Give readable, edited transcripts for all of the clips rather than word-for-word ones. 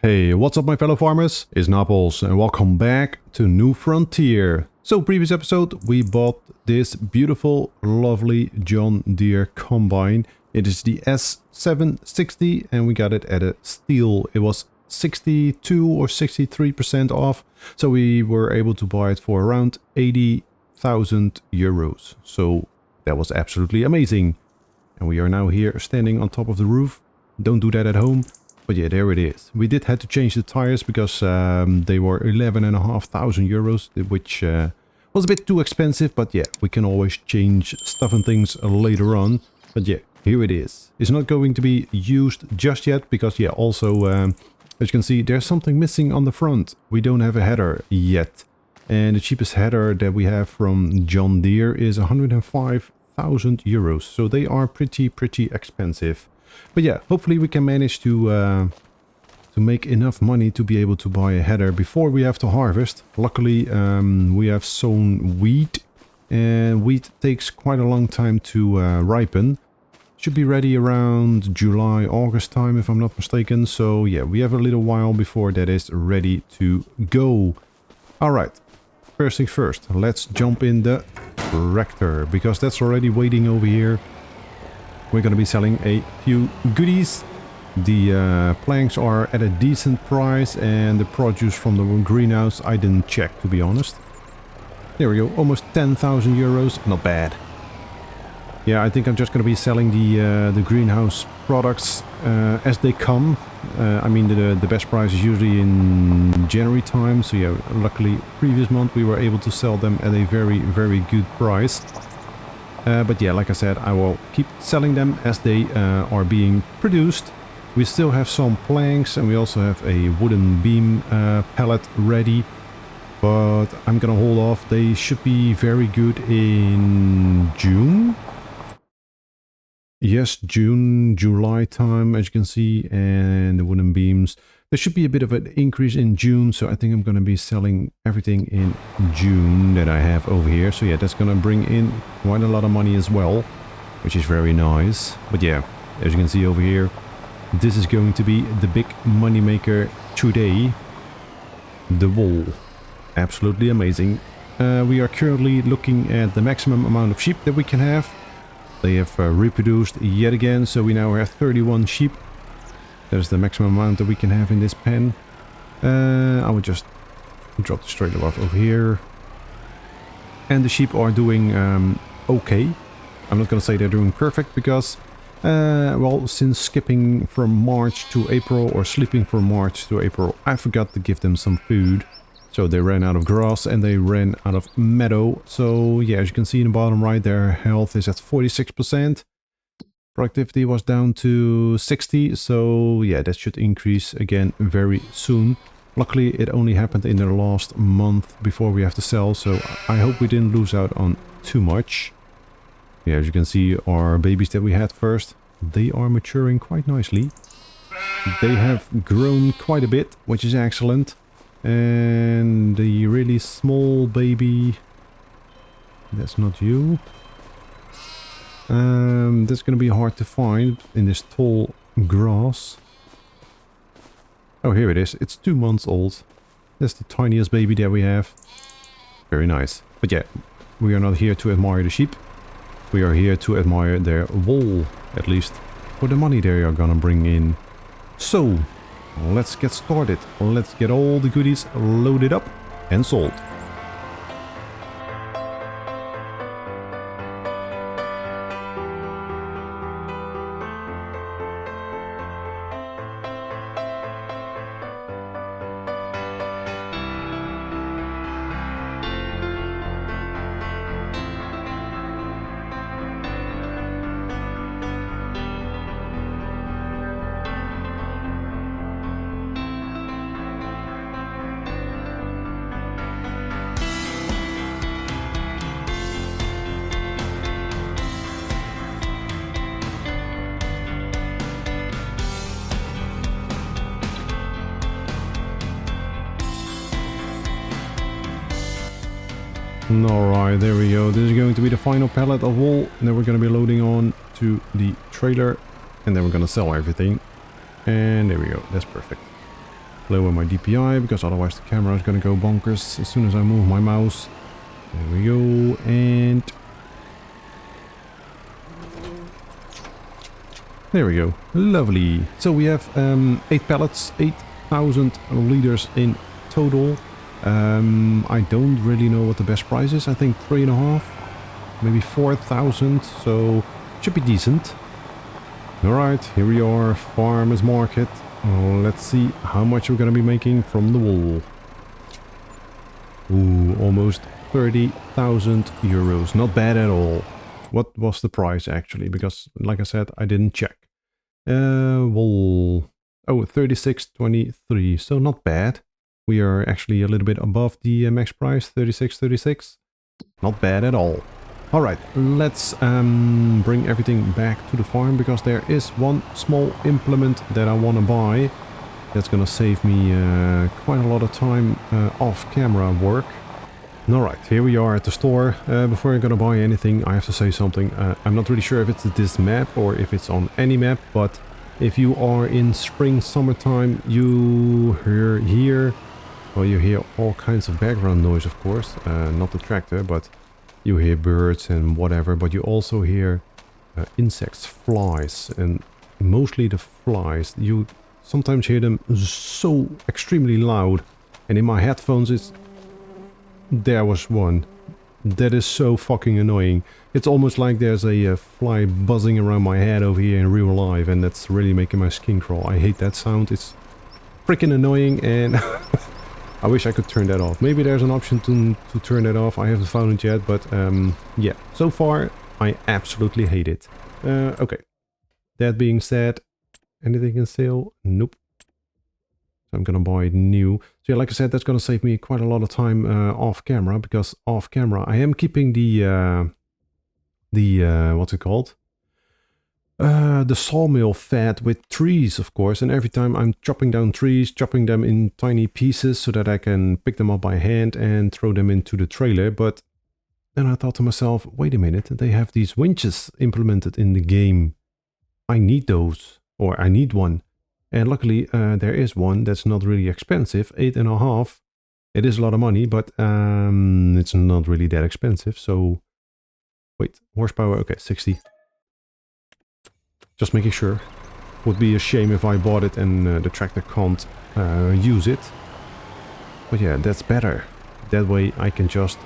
Hey, what's up my fellow farmers? It's Naples and welcome back to New Frontier. So previous episode we bought this beautiful, lovely John Deere combine. It is the S760 and we got it at a steal. It was 62 or 63% off. So we were able to buy it for around 80,000 euros. So that was absolutely amazing. And we are now here standing on top of the roof. Don't do that at home. But yeah, there it is. We did have to change the tires because they were 11,500 euros, which was a bit too expensive. But yeah, we can always change stuff and things later on. But yeah, here it is. It's not going to be used just yet because yeah, also as you can see, there's something missing on the front. We don't have a header yet. And the cheapest header that we have from John Deere is 105,000 euros. So they are pretty expensive. But yeah, hopefully we can manage to make enough money to be able to buy a header before we have to harvest. Luckily, we have sown wheat, and wheat takes quite a long time to ripen. Should be ready around July, August time, if I'm not mistaken. So yeah, we have a little while before that is ready to go. All right, first things first, let's jump in the tractor because that's already waiting over here. We're going to be selling a few goodies. The planks are at a decent price and the produce from the greenhouse I didn't check, to be honest. There we go, almost 10,000 euros, not bad. Yeah, I think I'm just going to be selling the greenhouse products as they come. I mean, the best price is usually in January time, so yeah, luckily previous month we were able to sell them at a very good price. But yeah, like I said, I will keep selling them as they are being produced. We still have some planks and we also have a wooden beam pallet ready. But I'm gonna hold off. They should be very good in June. Yes, June, July time, as you can see. And the wooden beams. There should be a bit of an increase in June, so I think I'm going to be selling everything in June that I have over here. So yeah, that's going to bring in quite a lot of money as well, which is very nice. But yeah, as you can see over here, this is going to be the big money maker today. The wool. Absolutely amazing. We are currently looking at the maximum amount of sheep that we can have. They have reproduced yet again, so we now have 31 sheep. That is the maximum amount that we can have in this pen. I would just drop the trailer off over here. And the sheep are doing okay. I'm not going to say they're doing perfect because, well, since skipping from March to April or sleeping from March to April, I forgot to give them some food. So they ran out of grass and they ran out of meadow. So yeah, as you can see in the bottom right, their health is at 46%. Productivity was down to 60, so yeah, that should increase again very soon. Luckily, it only happened in the last month before we have to sell, so I hope we didn't lose out on too much. Yeah, as you can see, our babies that we had first, they are maturing quite nicely. They have grown quite a bit, which is excellent. And the really small baby, that's not you. That's going to be hard to find in this tall grass. Oh, here it is. It's 2 months old. That's the tiniest baby that we have. Very nice. But yeah, we are not here to admire the sheep. We are here to admire their wool, at least for the money they are going to bring in. So, let's get started. Let's get all the goodies loaded up and sold. Alright, there we go. This is going to be the final pallet of wool. And then we're going to be loading on to the trailer. And then we're going to sell everything. And there we go. That's perfect. Lower my DPI, because otherwise the camera is going to go bonkers as soon as I move my mouse. There we go, and... there we go. Lovely. So we have 8 pallets, 8,000 liters in total. I don't really know what the best price is. I think 3.5, maybe 4,000, so should be decent. Alright, here we are, farmer's market. Let's see how much we're gonna be making from the wool. Ooh, almost 30,000 euros. Not bad at all. What was the price actually? Because, like I said, I didn't check. Wool. Oh, 36.23. So not bad. We are actually a little bit above the max price, 36.36. Not bad at all. Alright, let's bring everything back to the farm, because there is one small implement that I want to buy. That's gonna save me quite a lot of time off-camera work. Alright, here we are at the store. Before I'm gonna buy anything, I have to say something. I'm not really sure if it's this map or if it's on any map, but if you are in spring, summertime, you hear... well, you hear all kinds of background noise, of course. Not the tractor, but you hear birds and whatever. But you also hear insects, flies, and mostly the flies. You sometimes hear them so extremely loud. And in my headphones, it's... there was one. That is so fucking annoying. It's almost like there's a fly buzzing around my head over here in real life, and that's really making my skin crawl. I hate that sound. It's freaking annoying, and I wish I could turn that off. Maybe there's an option to turn that off. I haven't found it yet, but yeah. So far, I absolutely hate it. Okay. That being said, anything in sale? Nope. So I'm gonna buy it new. So yeah, like I said, that's gonna save me quite a lot of time off camera, because off camera I am keeping the what's it called? The sawmill fed with trees, of course, and every time I'm chopping down trees, chopping them in tiny pieces so that I can pick them up by hand and throw them into the trailer. But then I thought to myself, wait a minute, they have these winches implemented in the game. I need those, or I need one. And luckily there is one that's not really expensive, 8.5. It is a lot of money, but it's not really that expensive. So, wait, horsepower, okay, 60. Just making sure. Would be a shame if I bought it and the tractor can't use it. But yeah, that's better. That way I can just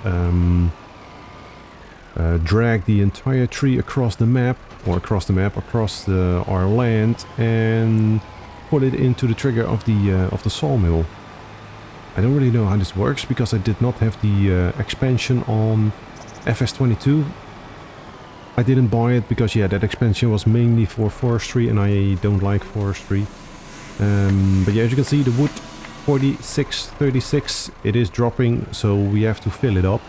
drag the entire tree across the map, across our land, and put it into the trigger of the sawmill. I don't really know how this works, because I did not have the expansion on FS22. I didn't buy it because, yeah, that expansion was mainly for forestry, and I don't like forestry. But yeah, as you can see, the wood 46.36, it is dropping, so we have to fill it up.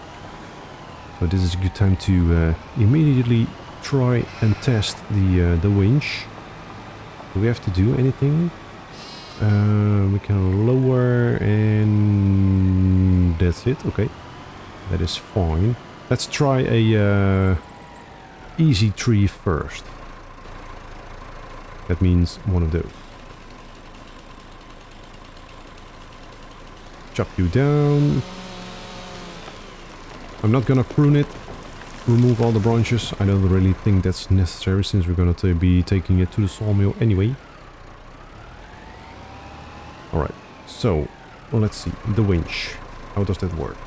So this is a good time to immediately try and test the winch. Do we have to do anything? We can lower, and that's it. Okay, that is fine. Let's try a easy tree first. That means one of those. Chop you down. I'm not gonna prune it, remove all the branches. I don't really think that's necessary, since we're gonna be taking it to the sawmill anyway. Alright, so let's see. The winch. How does that work?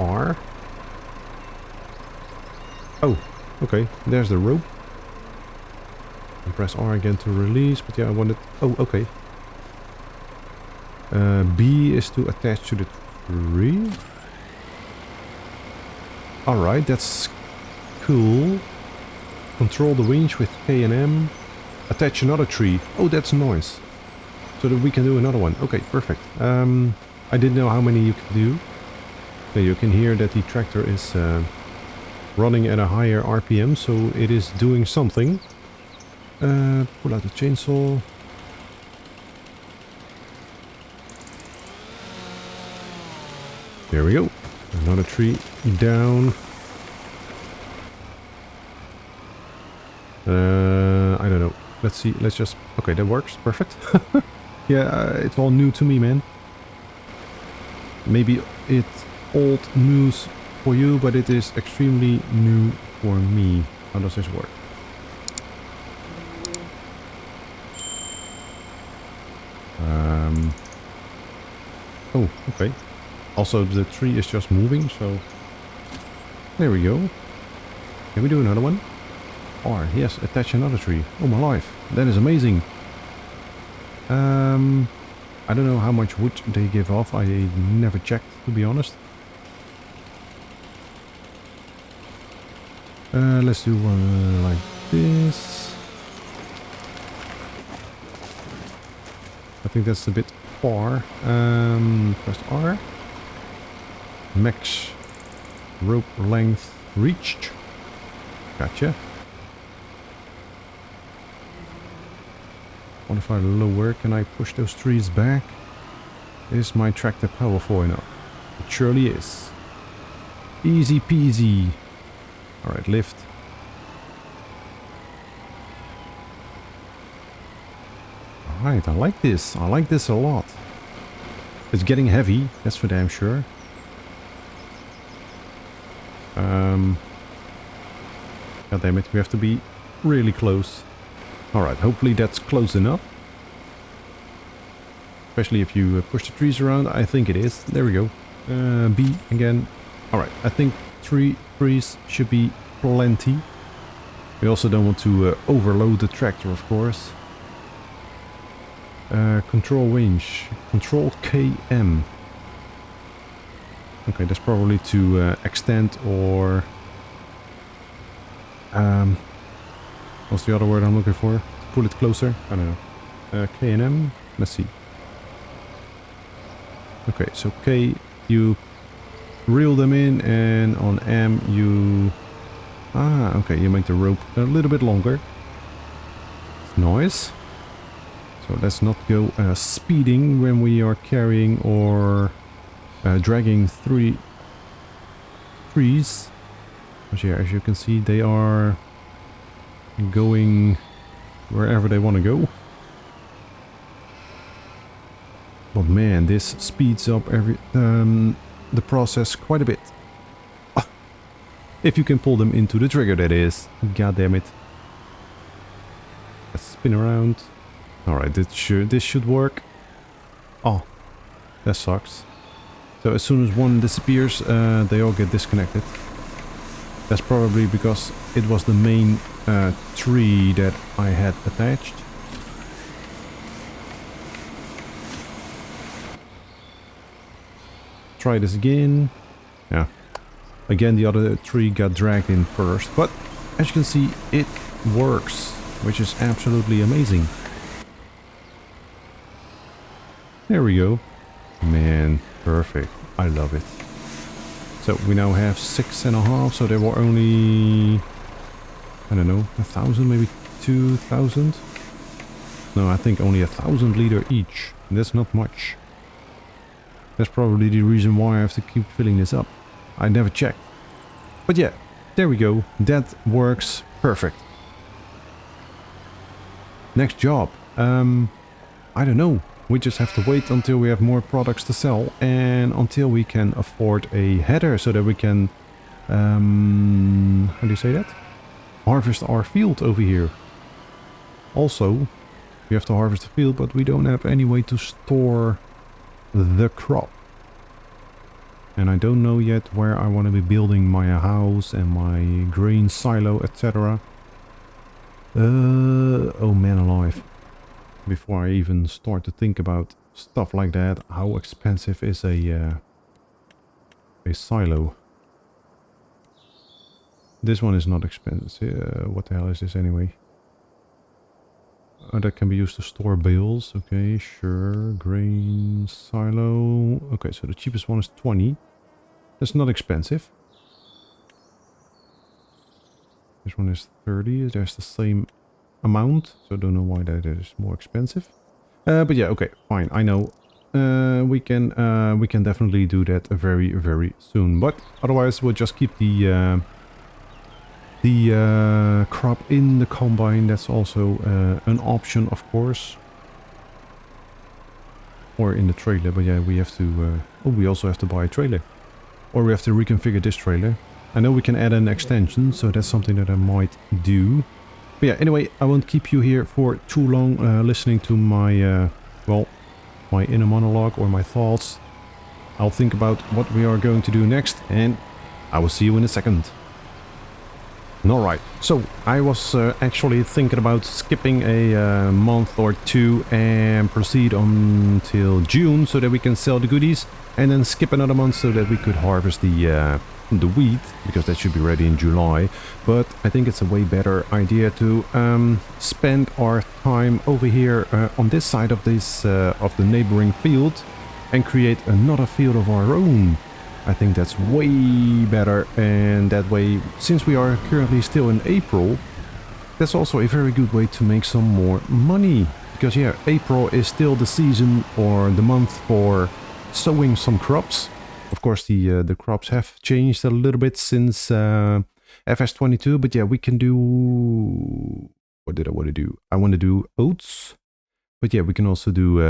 R? Oh, okay. There's the rope. And press R again to release, but yeah, I wanted... oh, okay. B is to attach to the tree. Alright, that's cool. Control the winch with K and M. Attach another tree. Oh, that's nice. So that we can do another one. Okay, perfect. I didn't know how many you can do. So you can hear that the tractor is running at a higher RPM, so it is doing something. Pull out the chainsaw. There we go. Another tree down. I don't know. Let's let's see. Let's just... Okay, that works. Perfect. Yeah, it's all new to me, man. Maybe it's old news for you, but it is extremely new for me. How does this work? Oh, okay. Also, the tree is just moving, so... There we go. Can we do another one? Or, yes, attach another tree. Oh my life. That is amazing. I don't know how much wood they give off. I never checked, to be honest. Let's do one like this. I think that's a bit far. Press R. Max rope length reached. Gotcha. What if I lower? Can I push those trees back? Is my tractor powerful enough? It surely is. Easy peasy. Alright, lift. Alright, I like this. I like this a lot. It's getting heavy, that's for damn sure. God damn it, we have to be really close. Alright, hopefully that's close enough. Especially if you push the trees around. I think it is. There we go. B again. Alright, I think 3 trees should be plenty. We also don't want to overload the tractor, of course. Control range. Control KM. Okay, that's probably to extend or... what's the other word I'm looking for? To pull it closer? I don't know. K and M? Let's see. Okay, so K, you reel them in, and on M you... Ah, okay, you make the rope a little bit longer. It's nice. So let's not go speeding when we are carrying or dragging 3 trees. But yeah, as you can see, they are going wherever they want to go. But man, this speeds up the process quite a bit. If you can pull them into the trigger, that is. God damn it. Let's spin around. Alright, this should work. Oh, that sucks. So as soon as one disappears, they all get disconnected. That's probably because it was the main tree that I had attached. Try this again. Yeah. Again, the other tree got dragged in first. But as you can see, it works, which is absolutely amazing. There we go. Man, perfect. I love it. So we now have 6.5, so there were only, I don't know, 1,000, maybe 2,000? No, I think only 1,000 liter each. That's not much. That's probably the reason why I have to keep filling this up. I never checked. But yeah, there we go. That works perfect. Next job. I don't know. We just have to wait until we have more products to sell and until we can afford a header so that we can, how do you say that? Harvest our field over here. Also, we have to harvest the field, but we don't have any way to store the crop. And I don't know yet where I want to be building my house and my grain silo, etc. Oh man alive. Before I even start to think about stuff like that, how expensive is a silo? This one is not expensive. What the hell is this anyway? Oh, that can be used to store bales. Okay, sure. Grain silo. Okay, so the cheapest one is 20. That's not expensive. This one is 30. There's the same amount, so I don't know why that is more expensive. But yeah, okay, fine. I know. We can definitely do that very, very soon. But otherwise, we'll just keep the the crop in the combine. That's also an option, of course. Or in the trailer, but yeah, we have to... oh, we also have to buy a trailer. Or we have to reconfigure this trailer. I know we can add an extension, so that's something that I might do. But yeah, anyway, I won't keep you here for too long listening to my, well, my inner monologue or my thoughts. I'll think about what we are going to do next, and I will see you in a second. Alright, so I was actually thinking about skipping a month or two and proceed until June so that we can sell the goodies, and then skip another month so that we could harvest the wheat, because that should be ready in July. But I think it's a way better idea to spend our time over here on this side of this of the neighboring field and create another field of our own. I think that's way better, and that way, since we are currently still in April, that's also a very good way to make some more money. Because yeah, April is still the season or the month for sowing some crops. Of course, the crops have changed a little bit since FS22, but yeah, we can do... What did I want to do? I want to do oats, but yeah, we can also do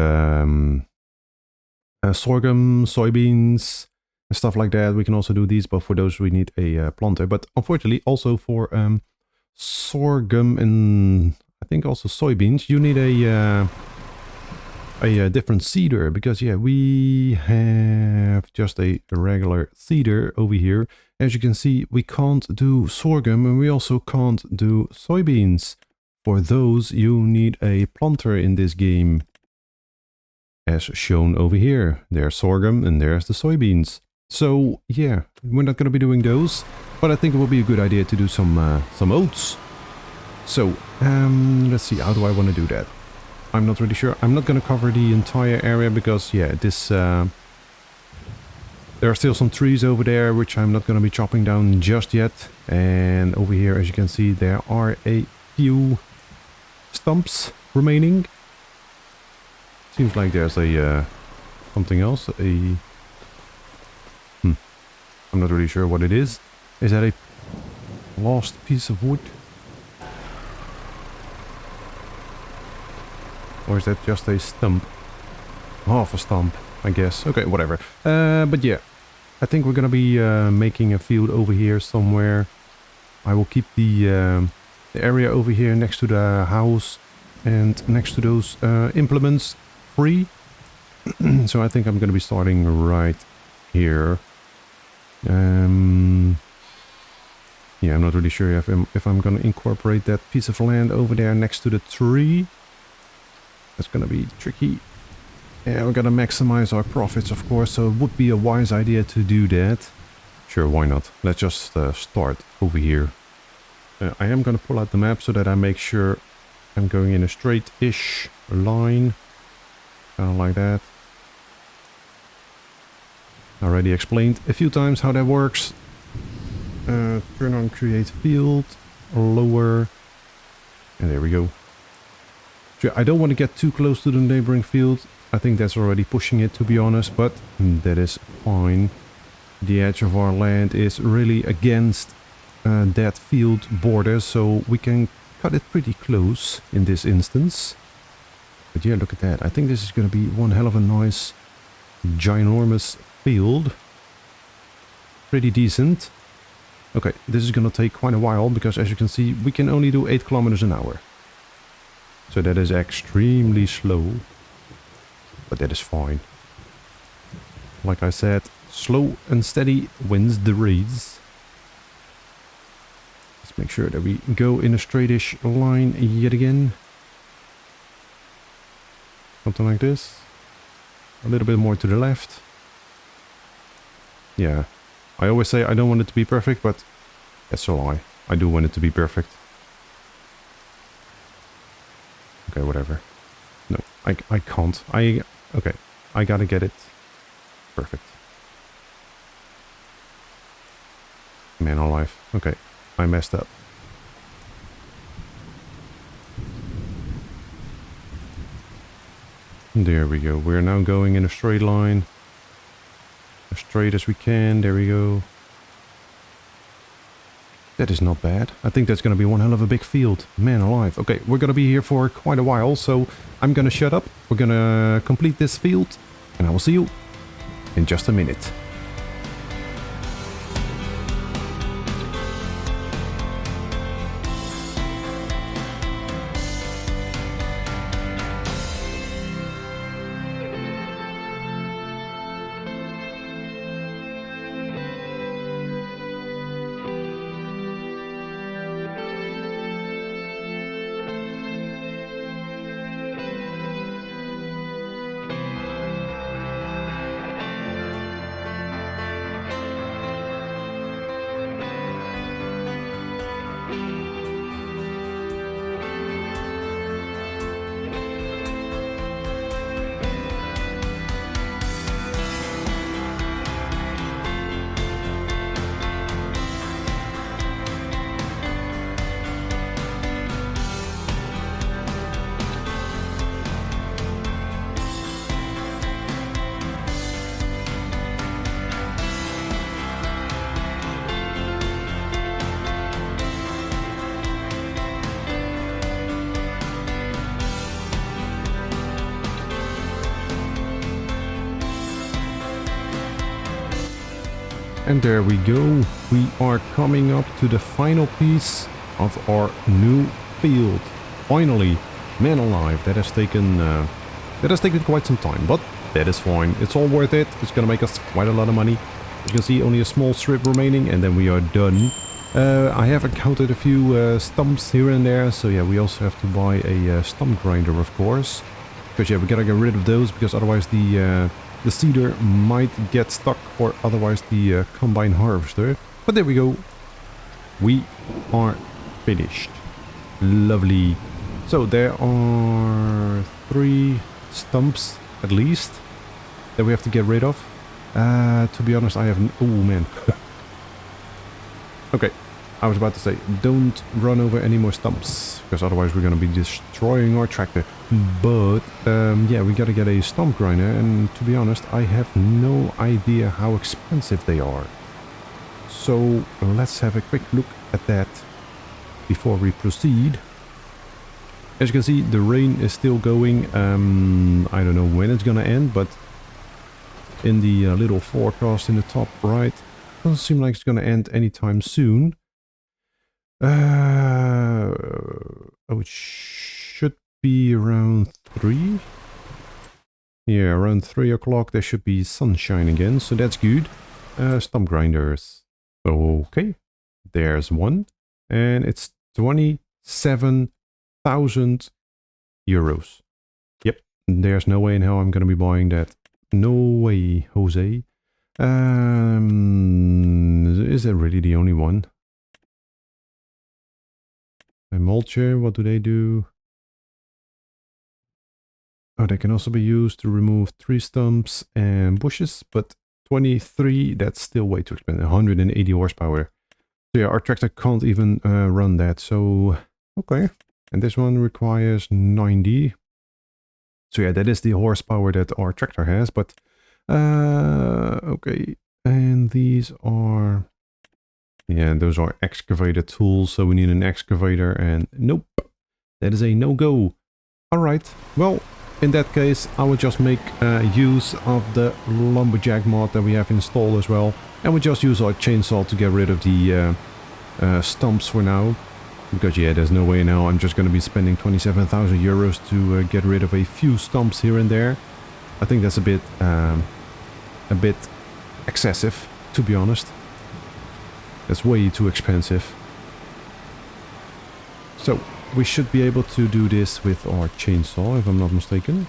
sorghum, soybeans, and stuff like that. We can also do these, but for those we need a planter. But unfortunately, also for sorghum and I think also soybeans, you need a different seeder, because yeah, we have just a regular seeder over here. As you can see, we can't do sorghum and we also can't do soybeans. For those, you need a planter in this game, as shown over here. There's sorghum and there's the soybeans. So yeah, we're not going to be doing those, but I think it will be a good idea to do some oats. So let's see, how do I want to do that? I'm not really sure. I'm not going to cover the entire area because yeah, this there are still some trees over there which I'm not going to be chopping down just yet. And over here, as you can see, there are a few stumps remaining. Seems like there's a something else. I'm not really sure what it is. Is that a lost piece of wood? Or is that just a stump? Half a stump, I guess. Okay, whatever. But yeah, I think we're gonna be making a field over here somewhere. I will keep the area over here next to the house and next to those implements free. So I think I'm gonna be starting right here. Yeah, I'm not really sure if I'm gonna incorporate that piece of land over there next to the tree. That's gonna be tricky. Yeah, we're gonna maximize our profits, of course, so it would be a wise idea to do that. Sure, why not? Let's just start over here. I am gonna pull out the map so that I make sure I'm going in a straight-ish line. Kind of like that. Already explained a few times how that works. Turn on create field, lower, and there we go. So I don't want to get too close to the neighboring field. I think that's already pushing it, to be honest, but that is fine. The edge of our land is really against that field border, so we can cut it pretty close in this instance. But yeah, look at that. I think this is going to be one hell of a nice, ginormous field. Pretty decent. Okay, this is going to take quite a while because, as you can see, we can only do 8 kilometers an hour. So that is extremely slow. But that is fine. Like I said, slow and steady wins the race. Let's make sure that we go in a straightish line yet again. Something like this. A little bit more to the left. Yeah. I always say I don't want it to be perfect, but that's a lie. I do want it to be perfect. Okay, whatever. No, I can't. Okay, I gotta get it perfect. Man alive. Okay, I messed up. There we go. We're now going in a straight line. As straight as we can. There we go. That is not bad. I think that's going to be one hell of a big field. Man alive. Okay, we're going to be here for quite a while, so I'm going to shut up. We're going to complete this field, and I will see you in just a minute. And there we go. We are coming up to the final piece of our new field. Finally, man alive, that has taken quite some time, but that is fine. It's all worth it. It's gonna make us quite a lot of money. You can see only a small strip remaining, and then we are done. I have encountered a few stumps here and there, so yeah, we also have to buy a stump grinder, of course. Because yeah, we gotta get rid of those, because otherwise the seeder might get stuck, or otherwise the combine harvester. But there we go. We are finished. Lovely. So there are 3 stumps at least that we have to get rid of. To be honest, I have... Oh man. Okay. I was about to say, don't run over any more stumps, because otherwise we're going to be destroying our tractor. But, yeah, we got to get a stump grinder, and to be honest, I have no idea how expensive they are. So, let's have a quick look at that before we proceed. As you can see, the rain is still going. I don't know when it's going to end, but in the little forecast in the top right, doesn't seem like it's going to end anytime soon. Oh, it should be around 3. Yeah, around 3 o'clock there should be sunshine again, so that's good. Stump grinders. Okay, there's one, and it's 27,000 euros. Yep, there's no way in hell I'm gonna be buying that. No way, Jose. Is that really the only one? A mulcher, what do they do? Oh, they can also be used to remove tree stumps and bushes, but 23, that's still way too expensive. 180 horsepower. So yeah, our tractor can't even run that, so... Okay. And this one requires 90. So yeah, that is the horsepower that our tractor has, but... okay. And these are... Yeah, those are excavator tools, so we need an excavator, and nope, that is a no-go. Alright, well, in that case, I will just make use of the lumberjack mod that we have installed as well, and we'll just use our chainsaw to get rid of the stumps for now. Because yeah, there's no way now I'm just going to be spending 27,000 euros to get rid of a few stumps here and there. I think that's a bit excessive, to be honest. That's way too expensive. So, we should be able to do this with our chainsaw, if I'm not mistaken.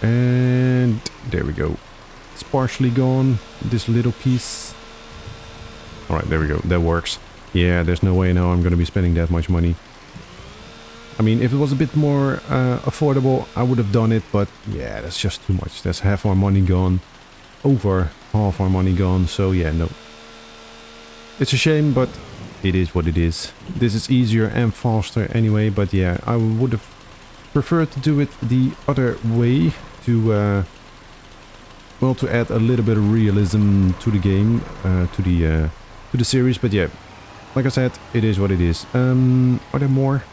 And there we go. It's partially gone, this little piece. Alright, there we go. That works. Yeah, there's no way now I'm going to be spending that much money. I mean, if it was a bit more affordable, I would have done it, but yeah, that's just too much. That's half our money gone. Over half our money gone, so yeah, no. It's a shame, but it is what it is. This is easier and faster anyway, but yeah, I would have preferred to do it the other way, to well, to add a little bit of realism to the game, to the series. But yeah, like I said, it is what it is. Are there more?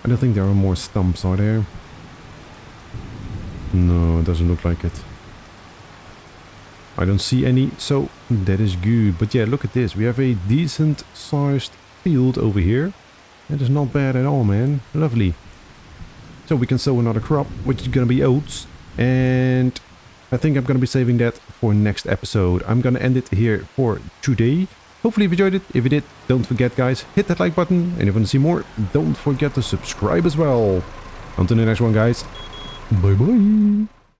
I don't think there are more stumps, are there? No, it doesn't look like it. I don't see any, so that is good. But yeah, look at this. We have a decent sized field over here. That is not bad at all, man. Lovely. So we can sow another crop, which is gonna be oats. And I think I'm gonna be saving that for next episode. I'm gonna end it here for today. Hopefully you enjoyed it. If you did, don't forget, guys, hit that like button. And if you want to see more, don't forget to subscribe as well. Until the next one, guys. Bye bye.